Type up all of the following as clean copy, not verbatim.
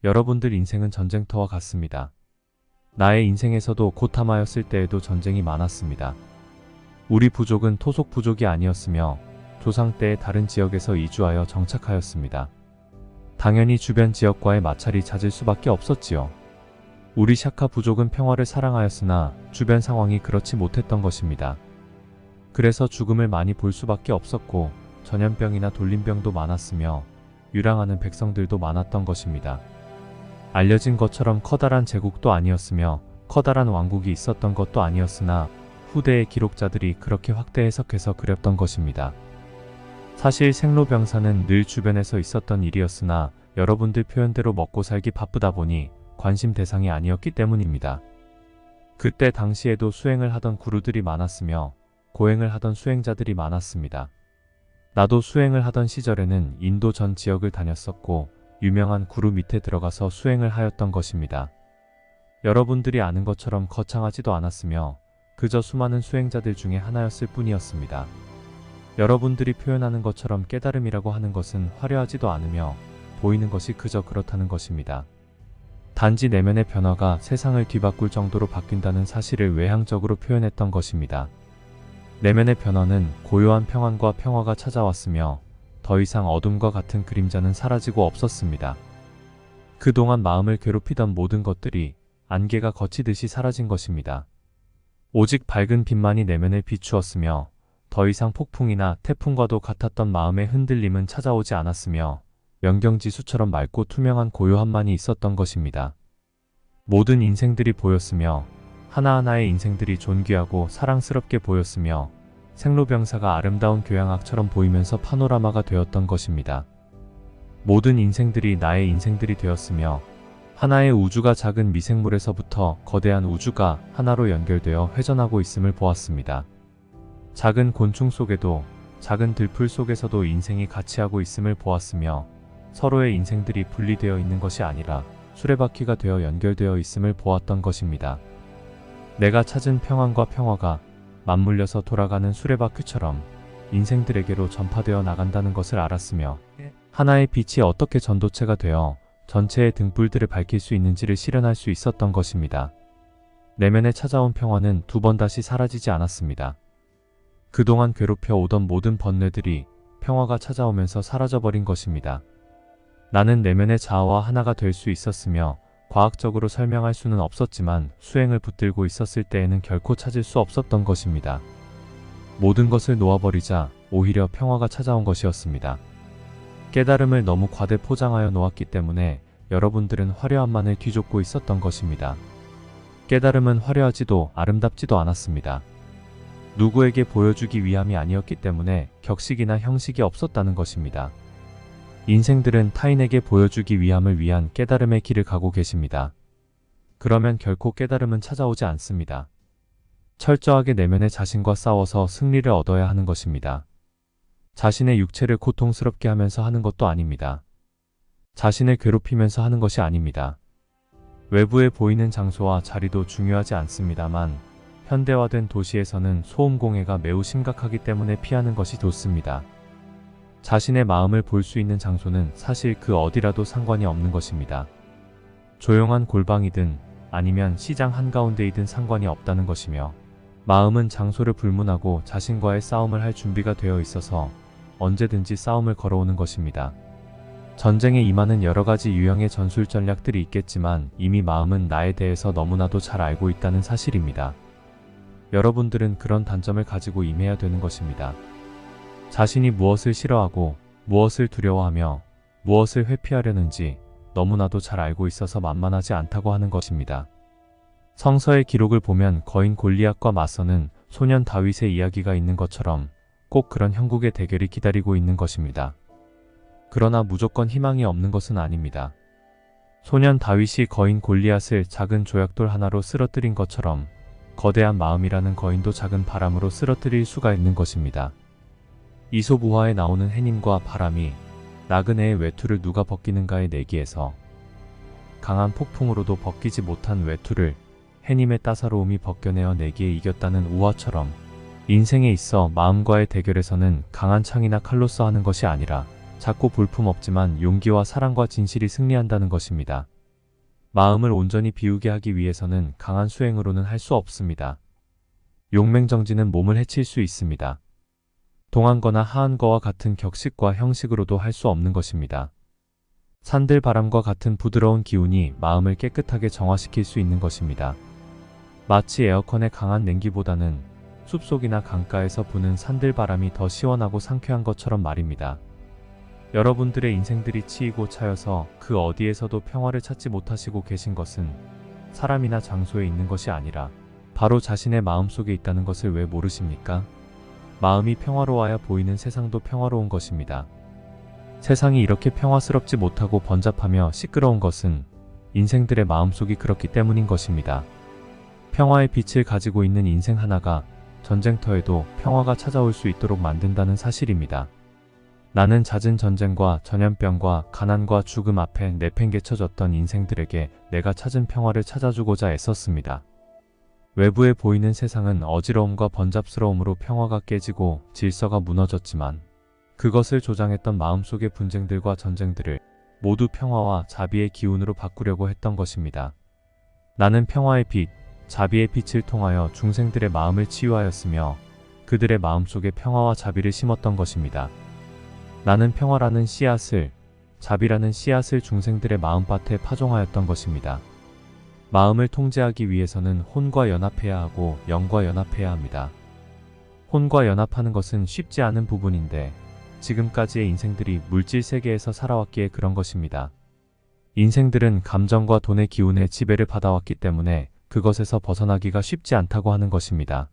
여러분들 인생은 전쟁터와 같습니다. 나의 인생에서도 고타마였을 때에도 전쟁이 많았습니다. 우리 부족은 토속 부족이 아니었으며 조상 때의 다른 지역에서 이주하여 정착하였습니다. 당연히 주변 지역과의 마찰이 잦을 수밖에 없었지요. 우리 샤카 부족은 평화를 사랑하였으나 주변 상황이 그렇지 못했던 것입니다. 그래서 죽음을 많이 볼 수밖에 없었고 전염병이나 돌림병도 많았으며 유랑하는 백성들도 많았던 것입니다. 알려진 것처럼 커다란 제국도 아니었으며 커다란 왕국이 있었던 것도 아니었으나 후대의 기록자들이 그렇게 확대 해석해서 그렸던 것입니다. 사실 생로병사는 늘 주변에서 있었던 일이었으나 여러분들 표현대로 먹고 살기 바쁘다 보니 관심 대상이 아니었기 때문입니다. 그때 당시에도 수행을 하던 구루들이 많았으며 고행을 하던 수행자들이 많았습니다. 나도 수행을 하던 시절에는 인도 전 지역을 다녔었고 유명한 구루 밑에 들어가서 수행을 하였던 것입니다. 여러분들이 아는 것처럼 거창하지도 않았으며 그저 수많은 수행자들 중에 하나였을 뿐이었습니다. 여러분들이 표현하는 것처럼 깨달음이라고 하는 것은 화려하지도 않으며 보이는 것이 그저 그렇다는 것입니다. 단지 내면의 변화가 세상을 뒤바꿀 정도로 바뀐다는 사실을 외향적으로 표현했던 것입니다. 내면의 변화는 고요한 평안과 평화가 찾아왔으며 더 이상 어둠과 같은 그림자는 사라지고 없었습니다. 그동안 마음을 괴롭히던 모든 것들이 안개가 거치듯이 사라진 것입니다. 오직 밝은 빛만이 내면을 비추었으며 더 이상 폭풍이나 태풍과도 같았던 마음의 흔들림은 찾아오지 않았으며 명경지수처럼 맑고 투명한 고요함만이 있었던 것입니다. 모든 인생들이 보였으며 하나하나의 인생들이 존귀하고 사랑스럽게 보였으며 생로병사가 아름다운 교양악처럼 보이면서 파노라마가 되었던 것입니다. 모든 인생들이 나의 인생들이 되었으며 하나의 우주가 작은 미생물에서부터 거대한 우주가 하나로 연결되어 회전하고 있음을 보았습니다. 작은 곤충 속에도 작은 들풀 속에서도 인생이 같이 하고 있음을 보았으며 서로의 인생들이 분리되어 있는 것이 아니라 수레바퀴가 되어 연결되어 있음을 보았던 것입니다. 내가 찾은 평안과 평화가 맞물려서 돌아가는 수레바퀴처럼 인생들에게로 전파되어 나간다는 것을 알았으며 하나의 빛이 어떻게 전도체가 되어 전체의 등불들을 밝힐 수 있는지를 실현할 수 있었던 것입니다. 내면에 찾아온 평화는 두 번 다시 사라지지 않았습니다. 그동안 괴롭혀 오던 모든 번뇌들이 평화가 찾아오면서 사라져버린 것입니다. 나는 내면의 자아와 하나가 될 수 있었으며 과학적으로 설명할 수는 없었지만 수행을 붙들고 있었을 때에는 결코 찾을 수 없었던 것입니다. 모든 것을 놓아버리자 오히려 평화가 찾아온 것이었습니다. 깨달음을 너무 과대 포장하여 놓았기 때문에 여러분들은 화려함만을 뒤쫓고 있었던 것입니다. 깨달음은 화려하지도 아름답지도 않았습니다. 누구에게 보여주기 위함이 아니었기 때문에 격식이나 형식이 없었다는 것입니다. 인생들은 타인에게 보여주기 위함을 위한 깨달음의 길을 가고 계십니다. 그러면 결코 깨달음은 찾아오지 않습니다. 철저하게 내면의 자신과 싸워서 승리를 얻어야 하는 것입니다. 자신의 육체를 고통스럽게 하면서 하는 것도 아닙니다. 자신을 괴롭히면서 하는 것이 아닙니다. 외부에 보이는 장소와 자리도 중요하지 않습니다만 현대화된 도시에서는 소음공해가 매우 심각하기 때문에 피하는 것이 좋습니다. 자신의 마음을 볼 수 있는 장소는 사실 그 어디라도 상관이 없는 것입니다. 조용한 골방이든 아니면 시장 한가운데이든 상관이 없다는 것이며 마음은 장소를 불문하고 자신과의 싸움을 할 준비가 되어 있어서 언제든지 싸움을 걸어오는 것입니다. 전쟁에 임하는 여러가지 유형의 전술 전략들이 있겠지만 이미 마음은 나에 대해서 너무나도 잘 알고 있다는 사실입니다. 여러분들은 그런 단점을 가지고 임해야 되는 것입니다. 자신이 무엇을 싫어하고 무엇을 두려워하며 무엇을 회피하려는지 너무나도 잘 알고 있어서 만만하지 않다고 하는 것입니다. 성서의 기록을 보면 거인 골리앗과 맞서는 소년 다윗의 이야기가 있는 것처럼 꼭 그런 형국의 대결이 기다리고 있는 것입니다. 그러나 무조건 희망이 없는 것은 아닙니다. 소년 다윗이 거인 골리앗을 작은 조약돌 하나로 쓰러뜨린 것처럼 거대한 마음이라는 거인도 작은 바람으로 쓰러뜨릴 수가 있는 것입니다. 이솝우화에 나오는 해님과 바람이 나그네의 외투를 누가 벗기는가의 내기에서 강한 폭풍으로도 벗기지 못한 외투를 해님의 따사로움이 벗겨내어 내기에 이겼다는 우화처럼 인생에 있어 마음과의 대결에서는 강한 창이나 칼로써 하는 것이 아니라 작고 볼품없지만 용기와 사랑과 진실이 승리한다는 것입니다. 마음을 온전히 비우게 하기 위해서는 강한 수행으로는 할 수 없습니다. 용맹정지는 몸을 해칠 수 있습니다. 동한 거나 하한 거와 같은 격식과 형식으로도 할 수 없는 것입니다. 산들바람과 같은 부드러운 기운이 마음을 깨끗하게 정화시킬 수 있는 것입니다. 마치 에어컨의 강한 냉기보다는 숲속이나 강가에서 부는 산들바람이 더 시원하고 상쾌한 것처럼 말입니다. 여러분들의 인생들이 치이고 차여서 그 어디에서도 평화를 찾지 못하시고 계신 것은 사람이나 장소에 있는 것이 아니라 바로 자신의 마음속에 있다는 것을 왜 모르십니까? 마음이 평화로워야 보이는 세상도 평화로운 것입니다. 세상이 이렇게 평화스럽지 못하고 번잡하며 시끄러운 것은 인생들의 마음속이 그렇기 때문인 것입니다. 평화의 빛을 가지고 있는 인생 하나가 전쟁터에도 평화가 찾아올 수 있도록 만든다는 사실입니다. 나는 잦은 전쟁과 전염병과 가난과 죽음 앞에 내팽개쳐졌던 인생들에게 내가 찾은 평화를 찾아주고자 애썼습니다. 외부에 보이는 세상은 어지러움과 번잡스러움으로 평화가 깨지고 질서가 무너졌지만 그것을 조장했던 마음속의 분쟁들과 전쟁들을 모두 평화와 자비의 기운으로 바꾸려고 했던 것입니다. 나는 평화의 빛, 자비의 빛을 통하여 중생들의 마음을 치유하였으며 그들의 마음속에 평화와 자비를 심었던 것입니다. 나는 평화라는 씨앗을, 자비라는 씨앗을 중생들의 마음밭에 파종하였던 것입니다. 마음을 통제하기 위해서는 혼과 연합해야 하고 영과 연합해야 합니다. 혼과 연합하는 것은 쉽지 않은 부분인데 지금까지의 인생들이 물질 세계에서 살아왔기에 그런 것입니다. 인생들은 감정과 돈의 기운에 지배를 받아왔기 때문에 그것에서 벗어나기가 쉽지 않다고 하는 것입니다.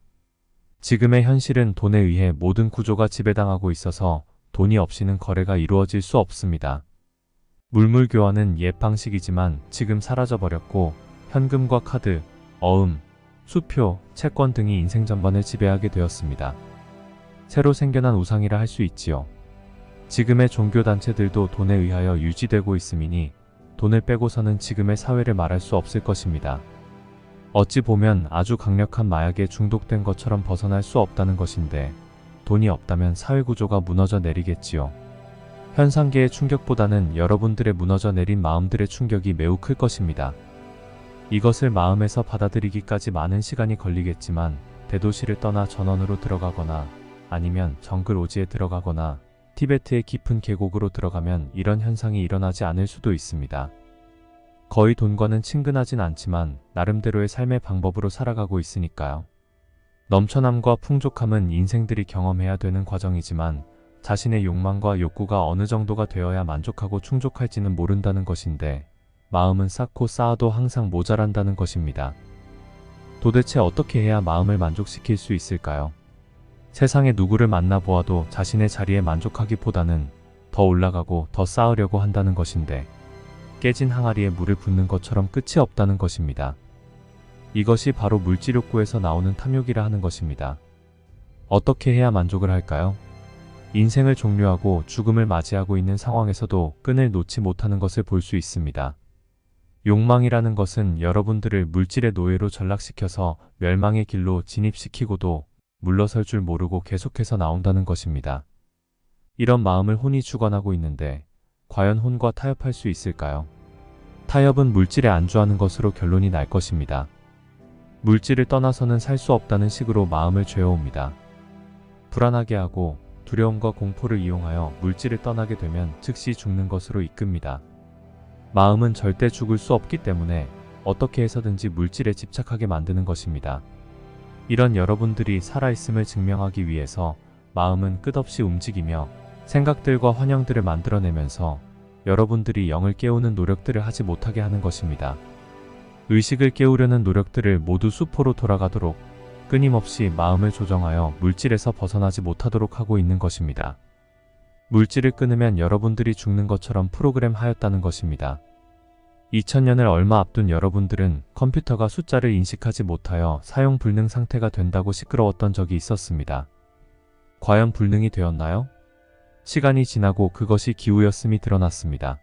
지금의 현실은 돈에 의해 모든 구조가 지배당하고 있어서 돈이 없이는 거래가 이루어질 수 없습니다. 물물 교환은 옛 방식이지만 지금 사라져버렸고 현금과 카드, 어음, 수표, 채권 등이 인생 전반을 지배하게 되었습니다. 새로 생겨난 우상이라 할 수 있지요. 지금의 종교단체들도 돈에 의하여 유지되고 있음이니 돈을 빼고서는 지금의 사회를 말할 수 없을 것입니다. 어찌 보면 아주 강력한 마약에 중독된 것처럼 벗어날 수 없다는 것인데 돈이 없다면 사회구조가 무너져 내리겠지요. 현상계의 충격보다는 여러분들의 무너져 내린 마음들의 충격이 매우 클 것입니다. 이것을 마음에서 받아들이기까지 많은 시간이 걸리겠지만 대도시를 떠나 전원으로 들어가거나 아니면 정글 오지에 들어가거나 티베트의 깊은 계곡으로 들어가면 이런 현상이 일어나지 않을 수도 있습니다. 거의 돈과는 친근하진 않지만 나름대로의 삶의 방법으로 살아가고 있으니까요. 넘쳐남과 풍족함은 인생들이 경험해야 되는 과정이지만 자신의 욕망과 욕구가 어느 정도가 되어야 만족하고 충족할지는 모른다는 것인데 마음은 쌓고 쌓아도 항상 모자란다는 것입니다. 도대체 어떻게 해야 마음을 만족시킬 수 있을까요? 세상에 누구를 만나보아도 자신의 자리에 만족하기보다는 더 올라가고 더 쌓으려고 한다는 것인데 깨진 항아리에 물을 붓는 것처럼 끝이 없다는 것입니다. 이것이 바로 물질욕구에서 나오는 탐욕이라 하는 것입니다. 어떻게 해야 만족을 할까요? 인생을 종료하고 죽음을 맞이하고 있는 상황에서도 끈을 놓지 못하는 것을 볼 수 있습니다. 욕망이라는 것은 여러분들을 물질의 노예로 전락시켜서 멸망의 길로 진입시키고도 물러설 줄 모르고 계속해서 나온다는 것입니다. 이런 마음을 혼이 주관하고 있는데 과연 혼과 타협할 수 있을까요? 타협은 물질에 안주하는 것으로 결론이 날 것입니다. 물질을 떠나서는 살 수 없다는 식으로 마음을 죄어옵니다. 불안하게 하고 두려움과 공포를 이용하여 물질을 떠나게 되면 즉시 죽는 것으로 이끕니다. 마음은 절대 죽을 수 없기 때문에 어떻게 해서든지 물질에 집착하게 만드는 것입니다. 이런 여러분들이 살아있음을 증명하기 위해서 마음은 끝없이 움직이며 생각들과 환영들을 만들어내면서 여러분들이 영을 깨우는 노력들을 하지 못하게 하는 것입니다. 의식을 깨우려는 노력들을 모두 수포로 돌아가도록 끊임없이 마음을 조정하여 물질에서 벗어나지 못하도록 하고 있는 것입니다. 물질을 끊으면 여러분들이 죽는 것처럼 프로그램 하였다는 것입니다. 2000년을 얼마 앞둔 여러분들은 컴퓨터가 숫자를 인식하지 못하여 사용 불능 상태가 된다고 시끄러웠던 적이 있었습니다. 과연 불능이 되었나요? 시간이 지나고 그것이 기우였음이 드러났습니다.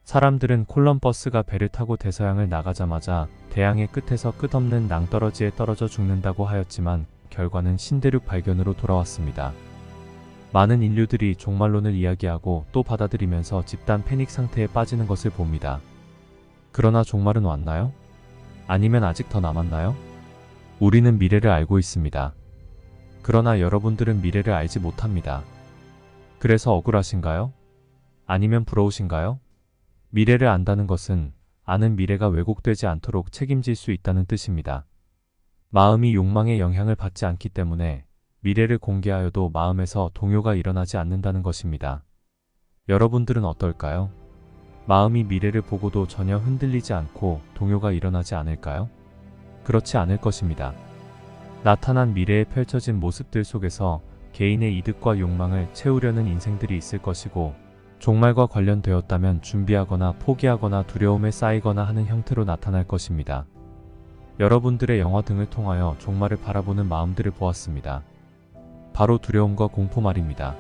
사람들은 콜럼버스가 배를 타고 대서양을 나가자마자 대양의 끝에서 끝없는 낭떠러지에 떨어져 죽는다고 하였지만 결과는 신대륙 발견으로 돌아왔습니다. 많은 인류들이 종말론을 이야기하고 또 받아들이면서 집단 패닉 상태에 빠지는 것을 봅니다. 그러나 종말은 왔나요? 아니면 아직 더 남았나요? 우리는 미래를 알고 있습니다. 그러나 여러분들은 미래를 알지 못합니다. 그래서 억울하신가요? 아니면 부러우신가요? 미래를 안다는 것은 아는 미래가 왜곡되지 않도록 책임질 수 있다는 뜻입니다. 마음이 욕망의 영향을 받지 않기 때문에 미래를 공개하여도 마음에서 동요가 일어나지 않는다는 것입니다. 여러분들은 어떨까요? 마음이 미래를 보고도 전혀 흔들리지 않고 동요가 일어나지 않을까요? 그렇지 않을 것입니다. 나타난 미래에 펼쳐진 모습들 속에서 개인의 이득과 욕망을 채우려는 인생들이 있을 것이고, 종말과 관련되었다면 준비하거나 포기하거나 두려움에 쌓이거나 하는 형태로 나타날 것입니다. 여러분들의 영화 등을 통하여 종말을 바라보는 마음들을 보았습니다. 바로 두려움과 공포 말입니다.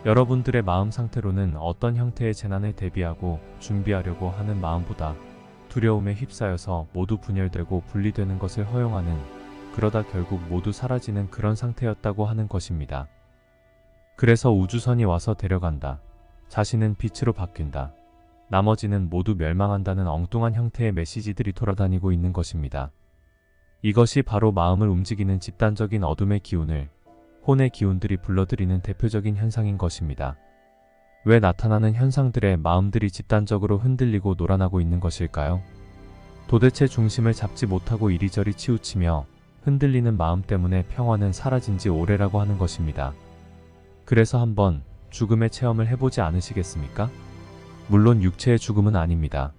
여러분들의 마음 상태로는 어떤 형태의 재난을 대비하고 준비하려고 하는 마음보다 두려움에 휩싸여서 모두 분열되고 분리되는 것을 허용하는, 그러다 결국 모두 사라지는 그런 상태였다고 하는 것입니다. 그래서 우주선이 와서 데려간다. 자신은 빛으로 바뀐다. 나머지는 모두 멸망한다는 엉뚱한 형태의 메시지들이 돌아다니고 있는 것입니다. 이것이 바로 마음을 움직이는 집단적인 어둠의 기운을, 혼의 기운들이 불러들이는 대표적인 현상인 것입니다. 왜 나타나는 현상들의 마음들이 집단적으로 흔들리고 놀아나고 있는 것일까요? 도대체 중심을 잡지 못하고 이리저리 치우치며 흔들리는 마음 때문에 평화는 사라진 지 오래라고 하는 것입니다. 그래서 한번 죽음의 체험을 해보지 않으시겠습니까? 물론 육체의 죽음은 아닙니다.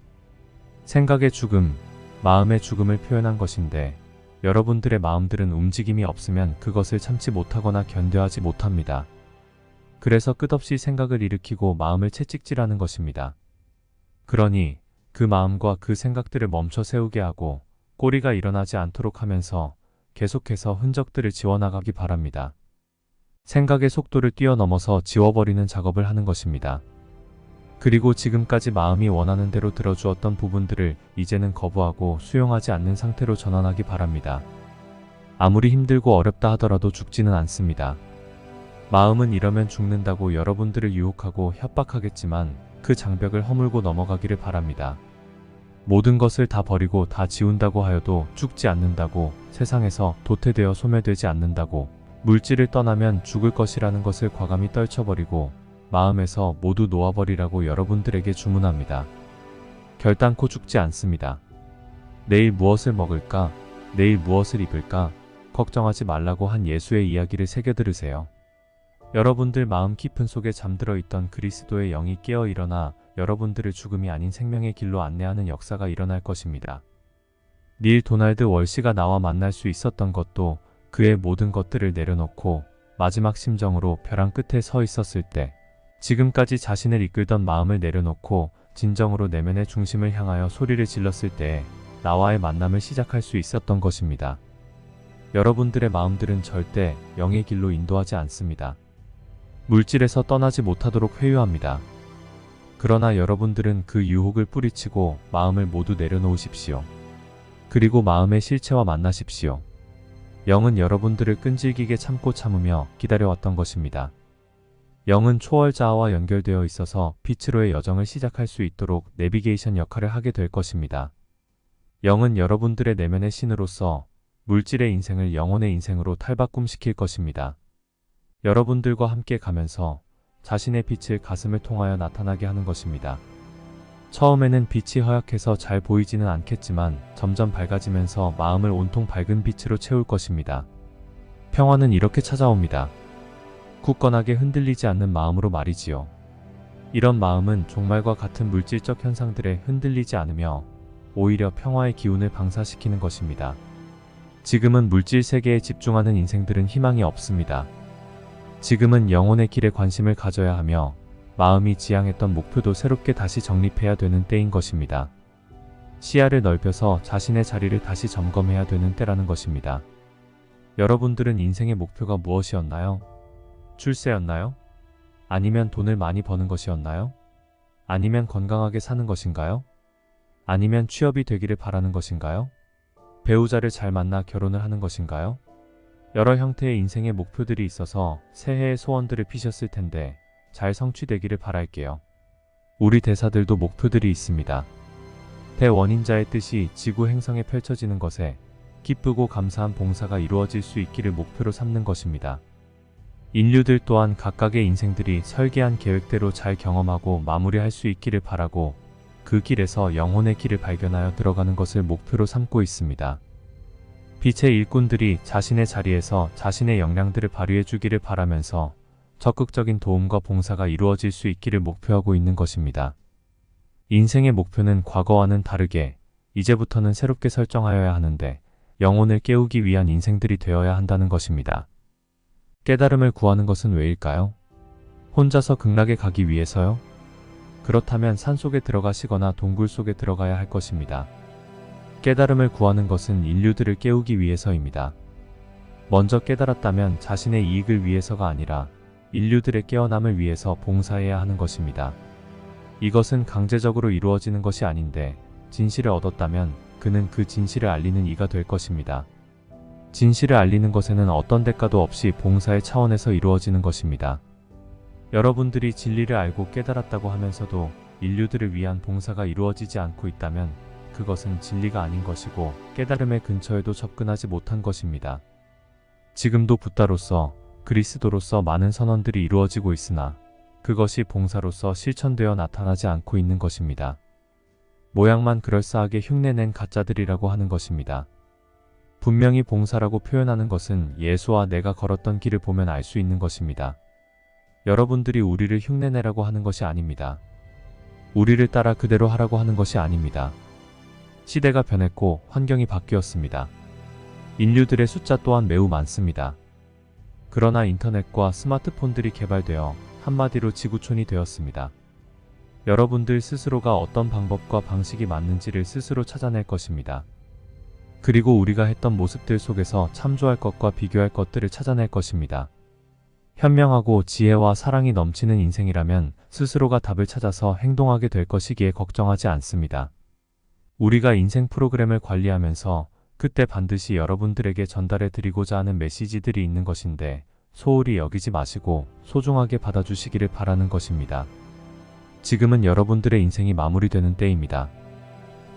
생각의 죽음, 마음의 죽음을 표현한 것인데, 여러분들의 마음들은 움직임이 없으면 그것을 참지 못하거나 견뎌하지 못합니다. 그래서 끝없이 생각을 일으키고 마음을 채찍질하는 것입니다. 그러니 그 마음과 그 생각들을 멈춰 세우게 하고 꼬리가 일어나지 않도록 하면서 계속해서 흔적들을 지워나가기 바랍니다. 생각의 속도를 뛰어넘어서 지워버리는 작업을 하는 것입니다. 그리고 지금까지 마음이 원하는 대로 들어주었던 부분들을 이제는 거부하고 수용하지 않는 상태로 전환하기 바랍니다. 아무리 힘들고 어렵다 하더라도 죽지는 않습니다. 마음은 이러면 죽는다고 여러분들을 유혹하고 협박하겠지만 그 장벽을 허물고 넘어가기를 바랍니다. 모든 것을 다 버리고 다 지운다고 하여도 죽지 않는다고, 세상에서 도태되어 소멸되지 않는다고, 물질을 떠나면 죽을 것이라는 것을 과감히 떨쳐버리고 마음에서 모두 놓아버리라고 여러분들에게 주문합니다. 결단코 죽지 않습니다. 내일 무엇을 먹을까? 내일 무엇을 입을까? 걱정하지 말라고 한 예수의 이야기를 새겨 들으세요. 여러분들 마음 깊은 속에 잠들어 있던 그리스도의 영이 깨어 일어나 여러분들을 죽음이 아닌 생명의 길로 안내하는 역사가 일어날 것입니다. 닐 도날드 월시가 나와 만날 수 있었던 것도 그의 모든 것들을 내려놓고 마지막 심정으로 벼랑 끝에 서 있었을 때, 지금까지 자신을 이끌던 마음을 내려놓고 진정으로 내면의 중심을 향하여 소리를 질렀을 때 나와의 만남을 시작할 수 있었던 것입니다. 여러분들의 마음들은 절대 영의 길로 인도하지 않습니다. 물질에서 떠나지 못하도록 회유합니다. 그러나 여러분들은 그 유혹을 뿌리치고 마음을 모두 내려놓으십시오. 그리고 마음의 실체와 만나십시오. 영은 여러분들을 끈질기게 참고 참으며 기다려왔던 것입니다. 영은 초월자아와 연결되어 있어서 빛으로의 여정을 시작할 수 있도록 내비게이션 역할을 하게 될 것입니다. 영은 여러분들의 내면의 신으로서 물질의 인생을 영혼의 인생으로 탈바꿈시킬 것입니다. 여러분들과 함께 가면서 자신의 빛을 가슴을 통하여 나타나게 하는 것입니다. 처음에는 빛이 허약해서 잘 보이지는 않겠지만 점점 밝아지면서 마음을 온통 밝은 빛으로 채울 것입니다. 평화는 이렇게 찾아옵니다. 굳건하게 흔들리지 않는 마음으로 말이지요. 이런 마음은 종말과 같은 물질적 현상들에 흔들리지 않으며 오히려 평화의 기운을 방사시키는 것입니다. 지금은 물질 세계에 집중하는 인생들은 희망이 없습니다. 지금은 영혼의 길에 관심을 가져야 하며 마음이 지향했던 목표도 새롭게 다시 정립해야 되는 때인 것입니다. 시야를 넓혀서 자신의 자리를 다시 점검해야 되는 때라는 것입니다. 여러분들은 인생의 목표가 무엇이었나요? 출세였나요? 아니면 돈을 많이 버는 것이었나요? 아니면 건강하게 사는 것인가요? 아니면 취업이 되기를 바라는 것인가요? 배우자를 잘 만나 결혼을 하는 것인가요? 여러 형태의 인생의 목표들이 있어서 새해의 소원들을 피셨을 텐데 잘 성취되기를 바랄게요. 우리 대사들도 목표들이 있습니다. 대원인자의 뜻이 지구 행성에 펼쳐지는 것에 기쁘고 감사한 봉사가 이루어질 수 있기를 목표로 삼는 것입니다. 인류들 또한 각각의 인생들이 설계한 계획대로 잘 경험하고 마무리할 수 있기를 바라고 그 길에서 영혼의 길을 발견하여 들어가는 것을 목표로 삼고 있습니다. 빛의 일꾼들이 자신의 자리에서 자신의 역량들을 발휘해 주기를 바라면서 적극적인 도움과 봉사가 이루어질 수 있기를 목표하고 있는 것입니다. 인생의 목표는 과거와는 다르게 이제부터는 새롭게 설정하여야 하는데 영혼을 깨우기 위한 인생들이 되어야 한다는 것입니다. 깨달음을 구하는 것은 왜일까요? 혼자서 극락에 가기 위해서요? 그렇다면 산속에 들어가시거나 동굴 속에 들어가야 할 것입니다. 깨달음을 구하는 것은 인류들을 깨우기 위해서입니다. 먼저 깨달았다면 자신의 이익을 위해서가 아니라 인류들의 깨어남을 위해서 봉사해야 하는 것입니다. 이것은 강제적으로 이루어지는 것이 아닌데 진실을 얻었다면 그는 그 진실을 알리는 이가 될 것입니다. 진실을 알리는 것에는 어떤 대가도 없이 봉사의 차원에서 이루어지는 것입니다. 여러분들이 진리를 알고 깨달았다고 하면서도 인류들을 위한 봉사가 이루어지지 않고 있다면 그것은 진리가 아닌 것이고 깨달음의 근처에도 접근하지 못한 것입니다. 지금도 붓다로서 그리스도로서 많은 선언들이 이루어지고 있으나 그것이 봉사로서 실천되어 나타나지 않고 있는 것입니다. 모양만 그럴싸하게 흉내낸 가짜들이라고 하는 것입니다. 분명히 봉사라고 표현하는 것은 예수와 내가 걸었던 길을 보면 알 수 있는 것입니다. 여러분들이 우리를 흉내내라고 하는 것이 아닙니다. 우리를 따라 그대로 하라고 하는 것이 아닙니다. 시대가 변했고 환경이 바뀌었습니다. 인류들의 숫자 또한 매우 많습니다. 그러나 인터넷과 스마트폰들이 개발되어 한마디로 지구촌이 되었습니다. 여러분들 스스로가 어떤 방법과 방식이 맞는지를 스스로 찾아낼 것입니다. 그리고 우리가 했던 모습들 속에서 참조할 것과 비교할 것들을 찾아낼 것입니다. 현명하고 지혜와 사랑이 넘치는 인생이라면 스스로가 답을 찾아서 행동하게 될 것이기에 걱정하지 않습니다. 우리가 인생 프로그램을 관리하면서 그때 반드시 여러분들에게 전달해 드리고자 하는 메시지들이 있는 것인데 소홀히 여기지 마시고 소중하게 받아주시기를 바라는 것입니다. 지금은 여러분들의 인생이 마무리되는 때입니다.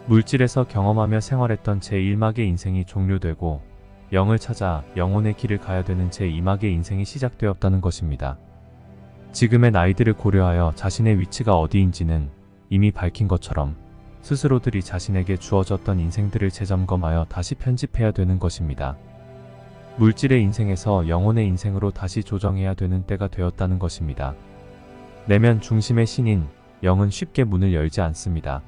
물질에서 경험하며 생활했던 제1막의 인생이 종료되고 영을 찾아 영혼의 길을 가야 되는 제2막의 인생이 시작되었다는 것입니다. 지금의 나이들을 고려하여 자신의 위치가 어디인지는 이미 밝힌 것처럼 스스로들이 자신에게 주어졌던 인생들을 재점검하여 다시 편집해야 되는 것입니다. 물질의 인생에서 영혼의 인생으로 다시 조정해야 되는 때가 되었다는 것입니다. 내면 중심의 신인 영은 쉽게 문을 열지 않습니다.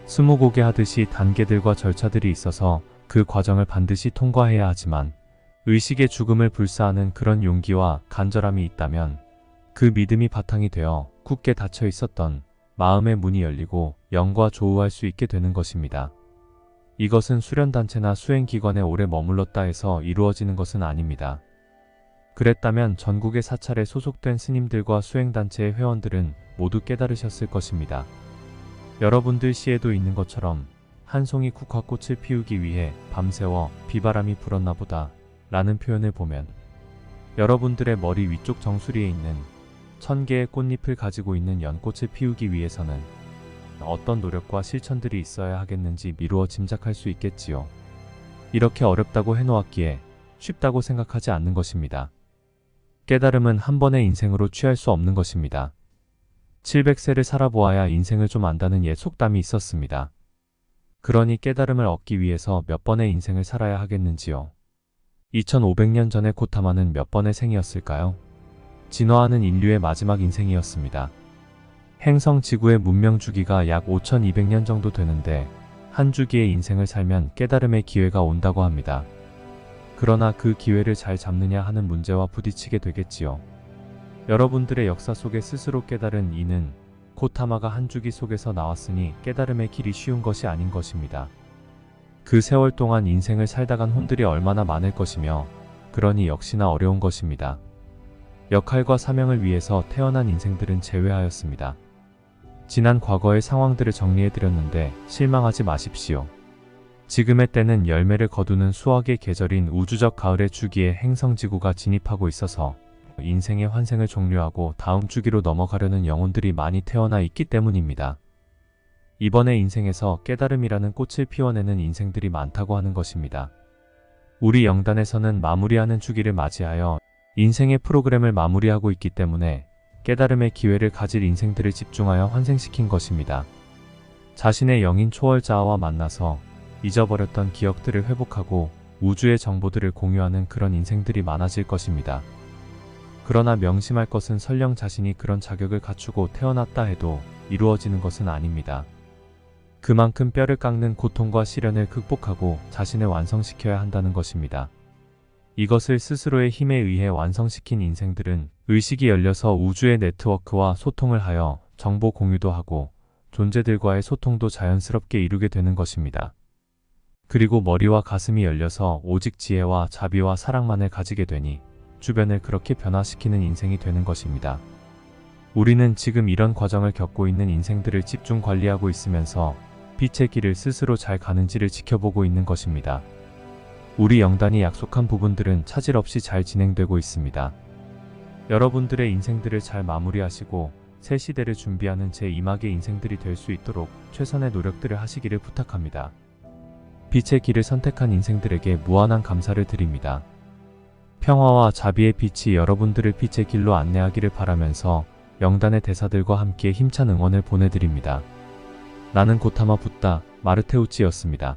스무고개 하듯이 단계들과 절차들이 있어서 그 과정을 반드시 통과해야 하지만 의식의 죽음을 불사하는 그런 용기와 간절함이 있다면 그 믿음이 바탕이 되어 굳게 닫혀 있었던 마음의 문이 열리고 영과 조우할 수 있게 되는 것입니다. 이것은 수련단체나 수행기관에 오래 머물렀다 해서 이루어지는 것은 아닙니다. 그랬다면 전국의 사찰에 소속된 스님들과 수행단체의 회원들은 모두 깨달으셨을 것입니다. 여러분들 시에도 있는 것처럼 한 송이 국화꽃을 피우기 위해 밤새워 비바람이 불었나 보다 라는 표현을 보면 여러분들의 머리 위쪽 정수리에 있는 1000개의 꽃잎을 가지고 있는 연꽃을 피우기 위해서는 어떤 노력과 실천들이 있어야 하겠는지 미루어 짐작할 수 있겠지요. 이렇게 어렵다고 해놓았기에 쉽다고 생각하지 않는 것입니다. 깨달음은 한 번의 인생으로 취할 수 없는 것입니다. 700세를 살아보아야 인생을 좀 안다는 옛 속담이 있었습니다. 그러니 깨달음을 얻기 위해서 몇 번의 인생을 살아야 하겠는지요. 2500년 전의 고타마는 몇 번의 생이었을까요? 진화하는 인류의 마지막 인생이었습니다. 행성 지구의 문명 주기가 약 5200년 정도 되는데 한 주기의 인생을 살면 깨달음의 기회가 온다고 합니다. 그러나 그 기회를 잘 잡느냐 하는 문제와 부딪히게 되겠지요. 여러분들의 역사 속에 스스로 깨달은 이는 고타마가 한 주기 속에서 나왔으니 깨달음의 길이 쉬운 것이 아닌 것입니다. 그 세월 동안 인생을 살다간 혼들이 얼마나 많을 것이며 그러니 역시나 어려운 것입니다. 역할과 사명을 위해서 태어난 인생들은 제외하였습니다. 지난 과거의 상황들을 정리해드렸는데 실망하지 마십시오. 지금의 때는 열매를 거두는 수확의 계절인 우주적 가을의 주기에 행성지구가 진입하고 있어서 인생의 환생을 종료하고 다음 주기로 넘어가려는 영혼들이 많이 태어나 있기 때문입니다. 이번에 인생에서 깨달음이라는 꽃을 피워내는 인생들이 많다고 하는 것입니다. 우리 영단에서는 마무리하는 주기를 맞이하여 인생의 프로그램을 마무리하고 있기 때문에 깨달음의 기회를 가질 인생들을 집중하여 환생시킨 것입니다. 자신의 영인 초월자아와 만나서 잊어버렸던 기억들을 회복하고 우주의 정보들을 공유하는 그런 인생들이 많아질 것입니다. 그러나 명심할 것은 설령 자신이 그런 자격을 갖추고 태어났다 해도 이루어지는 것은 아닙니다. 그만큼 뼈를 깎는 고통과 시련을 극복하고 자신을 완성시켜야 한다는 것입니다. 이것을 스스로의 힘에 의해 완성시킨 인생들은 의식이 열려서 우주의 네트워크와 소통을 하여 정보 공유도 하고 존재들과의 소통도 자연스럽게 이루게 되는 것입니다. 그리고 머리와 가슴이 열려서 오직 지혜와 자비와 사랑만을 가지게 되니 주변을 그렇게 변화시키는 인생이 되는 것입니다. 우리는 지금 이런 과정을 겪고 있는 인생들을 집중 관리하고 있으면서 빛의 길을 스스로 잘 가는지를 지켜보고 있는 것입니다. 우리 영단이 약속한 부분들은 차질 없이 잘 진행되고 있습니다. 여러분들의 인생들을 잘 마무리하시고 새 시대를 준비하는 제2막의 인생들이 될 수 있도록 최선의 노력들을 하시기를 부탁합니다. 빛의 길을 선택한 인생들에게 무한한 감사를 드립니다. 평화와 자비의 빛이 여러분들을 빛의 길로 안내하기를 바라면서 영단의 대사들과 함께 힘찬 응원을 보내드립니다. 나는 고타마 붓다 마르테우치였습니다.